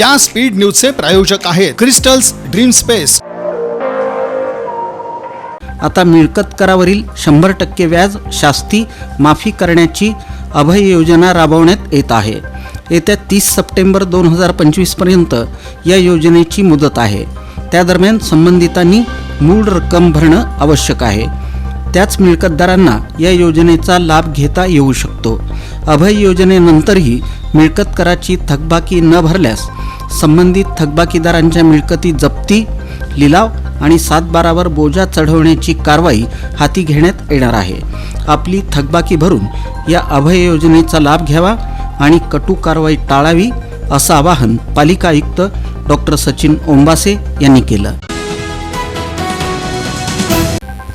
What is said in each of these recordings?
या स्पीड न्यूजचे प्रायोजक आहेत क्रिस्टल्स ड्रीम स्पेस। आता मिळकत करावरील 100% व्याज शास्ती माफी करण्याची अभय योजना राबवण्यात येत आहे। येत्या 30 सप्टेंबर 2025 पर्यंत या योजनेची मुदत आहे। त्या दरम्यान संबंधितांनी मूळ रक्कम भरणं आवश्यक आहे। त्याच मिळकतदारांना या योजनेचा लाभ घेता येऊ शकतो। अभय योजनेनंतरही मिळकत कराची थकबाकी न भरल्यास संबंधित थकबाकीदारांच्या मिळकती जप्ती, लिलाव आणि 7/12 बोजा चढवण्याची कारवाई हाती घेण्यात येणार आहे। आपली थकबाकी भरून या अभय योजनेचा लाभ घ्यावा आणि कटू कारवाई टाळावी असं आवाहन पालिका आयुक्त डॉक्टर सचिन ओंबासे यांनी केलं।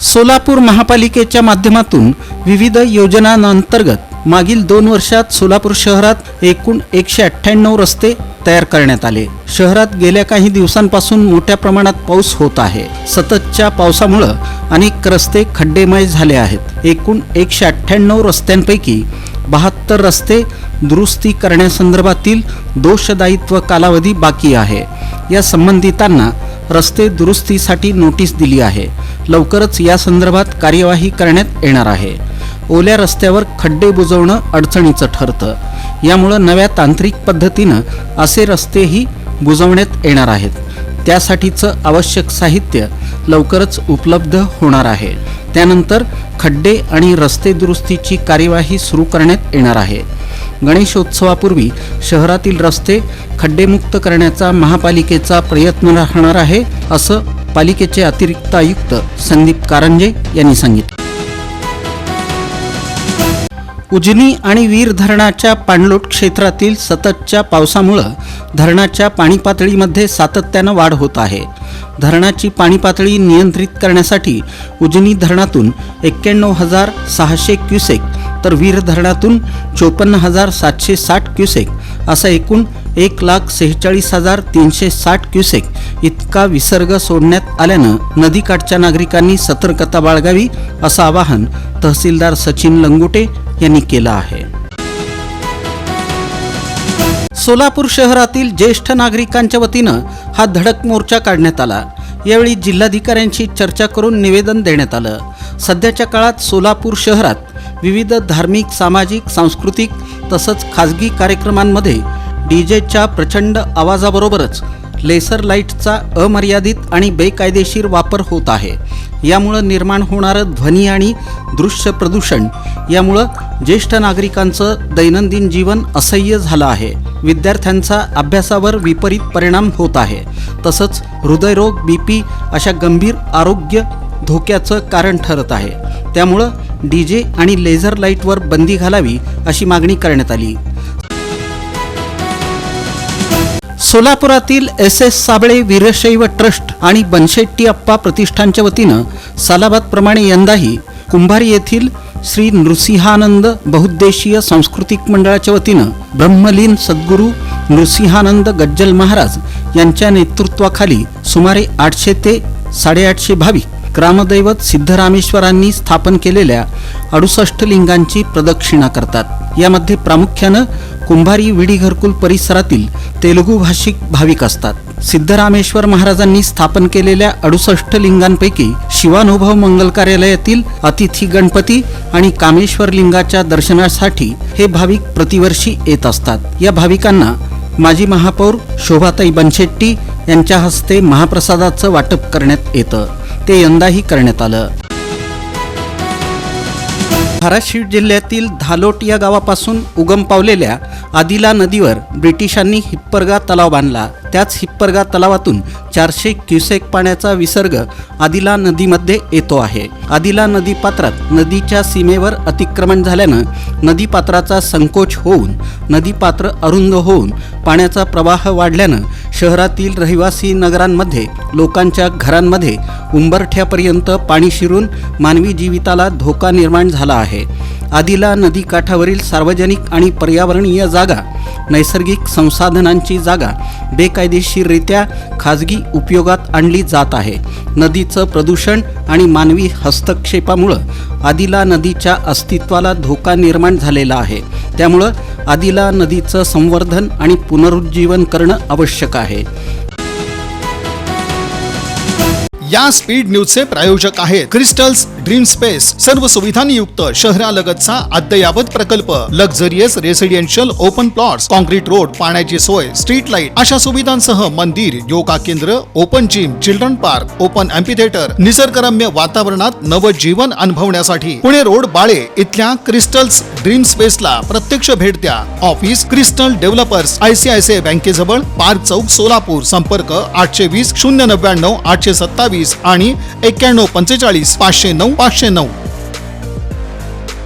सोलापूर महापालिकेच्या माध्यमातून विविध योजनांअंतर्गत मागील 2 वर्षात सोलापूर शहरात एकूण 198 रस्ते तयार करण्यात आले। शहरात गेल्या काही दिवसांपासून मोठ्या प्रमाणात पाऊस होत आहे। सततच्या पावसामुळे अनेक रस्ते खड्डेमय झाले आहेत। एकूण 198 रस्त्यांपैकी 72 रस्ते दुरुस्ती करण्यासंदर्भातील दोषदायित्व कालावधी बाकी आहे। या संबंधितांना रस्ते दुरुस्तीसाठी नोटीस दिली आहे। लवकरच या संदर्भात कार्यवाही करण्यात येणार आहे। ओल्या रस्त्यावर खड्डे बुजवणं अडचणीचं ठरतं। यामुळे नव्या तांत्रिक पद्धतीनं असे रस्तेही बुजवण्यात येणार आहेत। त्यासाठीचं आवश्यक साहित्य लवकरच उपलब्ध होणार आहे। त्यानंतर खड्डे आणि रस्ते दुरुस्तीची कार्यवाही सुरू करण्यात येणार आहे। गणेशोत्सवापूर्वी शहरातील रस्ते खड्डेमुक्त करण्याचा महापालिकेचा प्रयत्न राहणार आहे, असं पालिकेचे अतिरिक्त आयुक्त संदीप कारंजे यांनी सांगितलं। उजनी आणि वीर धरणाच्या पाणलोट क्षेत्रातील सततच्या पावसामुळे धरणाच्या पाणी पातळीमध्ये सातत्यानं वाढ होत आहे। धरणाची पाणी पातळी नियंत्रित करण्यासाठी उजनी धरणातून 91,600 क्युसेक तर वीर धरणातून 54,760 क्युसेक असा एकूण 1,46,360 क्युसेक इतका विसर्ग सोडण्यात आल्यानं नदीकाठच्या नागरिकांनी सतर्कता बाळगावी असं आवाहन तहसीलदार सचिन लंगुटे यांनी केलं आहे। सोलापूर शहरातील ज्येष्ठ नागरिकांच्या वतीनं हा धडक मोर्चा काढण्यात आला। यावेळी जिल्हाधिकाऱ्यांशी चर्चा करून निवेदन देण्यात आलं। सध्याच्या काळात सोलापूर शहरात विविध धार्मिक, सामाजिक, सांस्कृतिक तसंच खाजगी कार्यक्रमांमध्ये डीजेच्या प्रचंड आवाजाबरोबरच लेसर लाईटचा अमर्यादित आणि बेकायदेशीर वापर होत आहे। यामुळे निर्माण होणारं ध्वनी आणि दृश्य प्रदूषण यामुळे ज्येष्ठ नागरिकांचं दैनंदिन जीवन असह्य झालं आहे। विद्यार्थ्यांचा अभ्यासावर विपरीत परिणाम होत आहे। तसंच हृदयरोग, बीपी अशा गंभीर आरोग्य धोक्याचं कारण ठरत आहे। त्यामुळे डीजे आणि लेझर लाईटवर बंदी घालावी अशी मागणी करण्यात आली। सोलापुरातील SS साबळे वीरशैव ट्रस्ट आणि बनशेट्टी अप्पा प्रतिष्ठानच्या वतीनं सालाबादप्रमाणे यंदाही कुंभारी येथील श्री नृसिंहानंद बहुउद्देशीय सांस्कृतिक मंडळाच्या वतीनं ब्रह्मलीन सद्गुरू नृसिंहानंद गज्जल महाराज यांच्या नेतृत्वाखाली सुमारे 800 ते 850 भाविक ग्रामदैवत सिद्धरामेश्वरांनी स्थापन केलेल्या 68 लिंगांची प्रदक्षिणा करतात। यामध्ये प्रामुख्यानं कुंभारी विडी घरकुल परिसरातील तेलुगू भाषिक भाविक असतात। सिद्धरामेश्वर महाराजांनी स्थापन केलेल्या 68 लिंगांपैकी शिवानुभव मंगल कार्यालयातील अतिथी गणपती आणि कामेश्वर लिंगाच्या दर्शनासाठी हे भाविक प्रतिवर्षी येत असतात। या भाविकांना माजी महापौर शोभाताई बनशेट्टी यांच्या हस्ते महाप्रसादाचं वाटप करण्यात येतं। ते यंदाही करण्यात आलं। धाराशिव जिल्ह्यातील धालोट या गावापासून उगम पावलेल्या आदिला नदीवर ब्रिटिशांनी हिप्परगा तलाव बांधला। त्याच हिप्परगा तलावातून 400 क्युसेक पाण्याचा विसर्ग आदिला नदीमध्ये येतो आहे। आदिला नदीपात्रात नदीच्या सीमेवर अतिक्रमण झाल्यानं नदीपात्राचा संकोच होऊन नदीपात्र अरुंद होऊन पाण्याचा प्रवाह वाढल्यानं शहरातील रहिवासी नगरांमध्ये लोकांच्या घरांमध्ये उंबरठ्यापर्यंत पाणी शिरून मानवी जीविताला धोका निर्माण झाला आहे। आदिला नदी काठावरील सार्वजनिक आणि पर्यावरणीय जागा, नैसर्गिक संसाधनांची जागा बेकायदेशीररित्या खाजगी उपयोगात आणली जात आहे। नदीचं प्रदूषण आणि मानवी हस्तक्षेपामुळे आदिला नदीच्या अस्तित्वाला धोका निर्माण झालेला आहे। त्यामुळे आदिला नदीचं संवर्धन आणि पुनरुज्जीवन करणं आवश्यक आहे. या स्पीड न्यूजचे प्रायोजक आहेत क्रिस्टल्स ड्रीम स्पेस. सर्व सुविधांनी युक्त शहरालगतचा अद्ययावत प्रकल्प, luxurious residential open plots, concrete road, पाण्याची सोय, स्ट्रीट लाईट अशा सुविधांसह मंदिर, योगा केंद्र, open gym, children park, open amphitheatre, निसर्गरम्य वातावरणात नवजीवन अनुभवण्यासाठी पुणे रोड बाळे इथल्या क्रिस्टल्स ड्रीम स्पेसला प्रत्यक्ष भेट द्या. ऑफिस क्रिस्टल डेव्हलपर्स, ICICI बँकेजवळ, पार्क चौक, सोलापूर. संपर्क 820 099 827 आणि 9145 509 509.